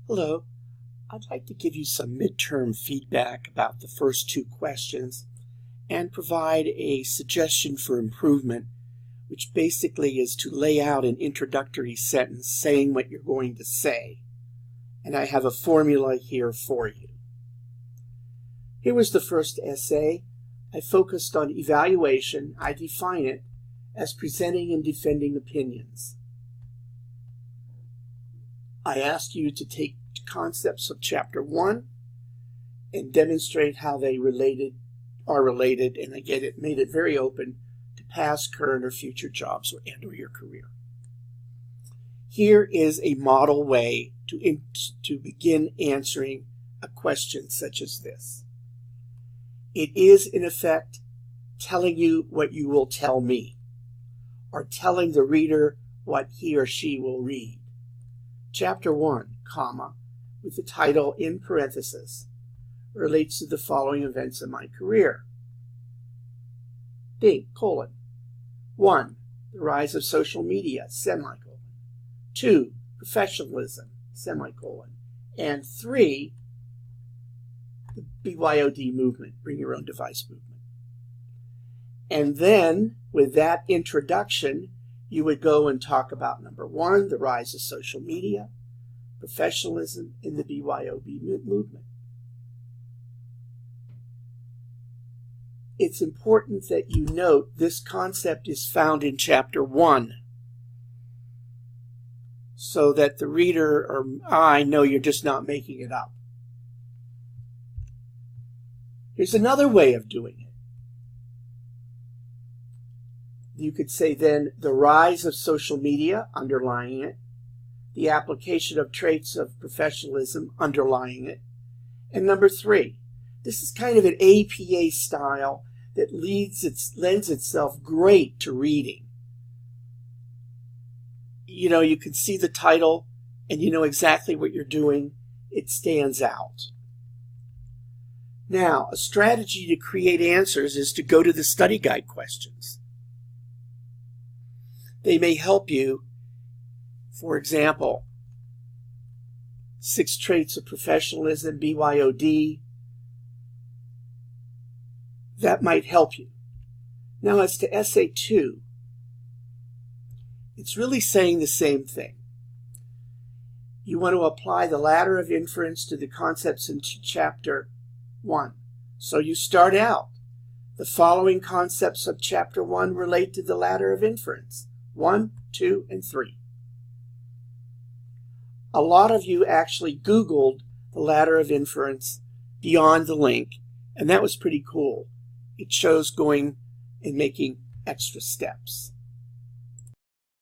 Hello, I'd like to give you some midterm feedback about the first two questions and provide a suggestion for improvement, which basically is to lay out an introductory sentence saying what you're going to say. And I have a formula here for you. Here was the first essay. I focused on evaluation. I define it as presenting and defending opinions. I asked you to take concepts of Chapter 1 and demonstrate how they are related, and again, it made it very open to past, current, or future jobs or your career. Here is a model way to begin answering a question such as this. It is, in effect, telling you what you will tell me, or telling the reader what he or she will read. Chapter 1, comma, with the title in parenthesis, relates to the following events in my career. D, colon. 1, the rise of social media, semicolon. 2, professionalism, semicolon. And 3, the BYOD movement, bring your own device movement. And then, with that introduction, you would go and talk about number 1, the rise of social media, professionalism, and the BYOB movement. It's important that you note this concept is found in Chapter 1 so that the reader or I know you're just not making it up. Here's another way of doing it. You could say then the rise of social media, underlying it, the application of traits of professionalism, underlying it, and number 3, this is kind of an APA style that lends itself great to reading. You know, you can see the title and you know exactly what you're doing. It stands out. Now, a strategy to create answers is to go to the study guide questions. They may help you. For example, 6 traits of professionalism, BYOD. That might help you. Now, as to Essay 2, it's really saying the same thing. You want to apply the ladder of inference to the concepts in Chapter 1. So you start out. The following concepts of Chapter 1 relate to the ladder of inference. 1, 2, and 3. A lot of you actually Googled the ladder of inference beyond the link, and that was pretty cool. It shows going and making extra steps.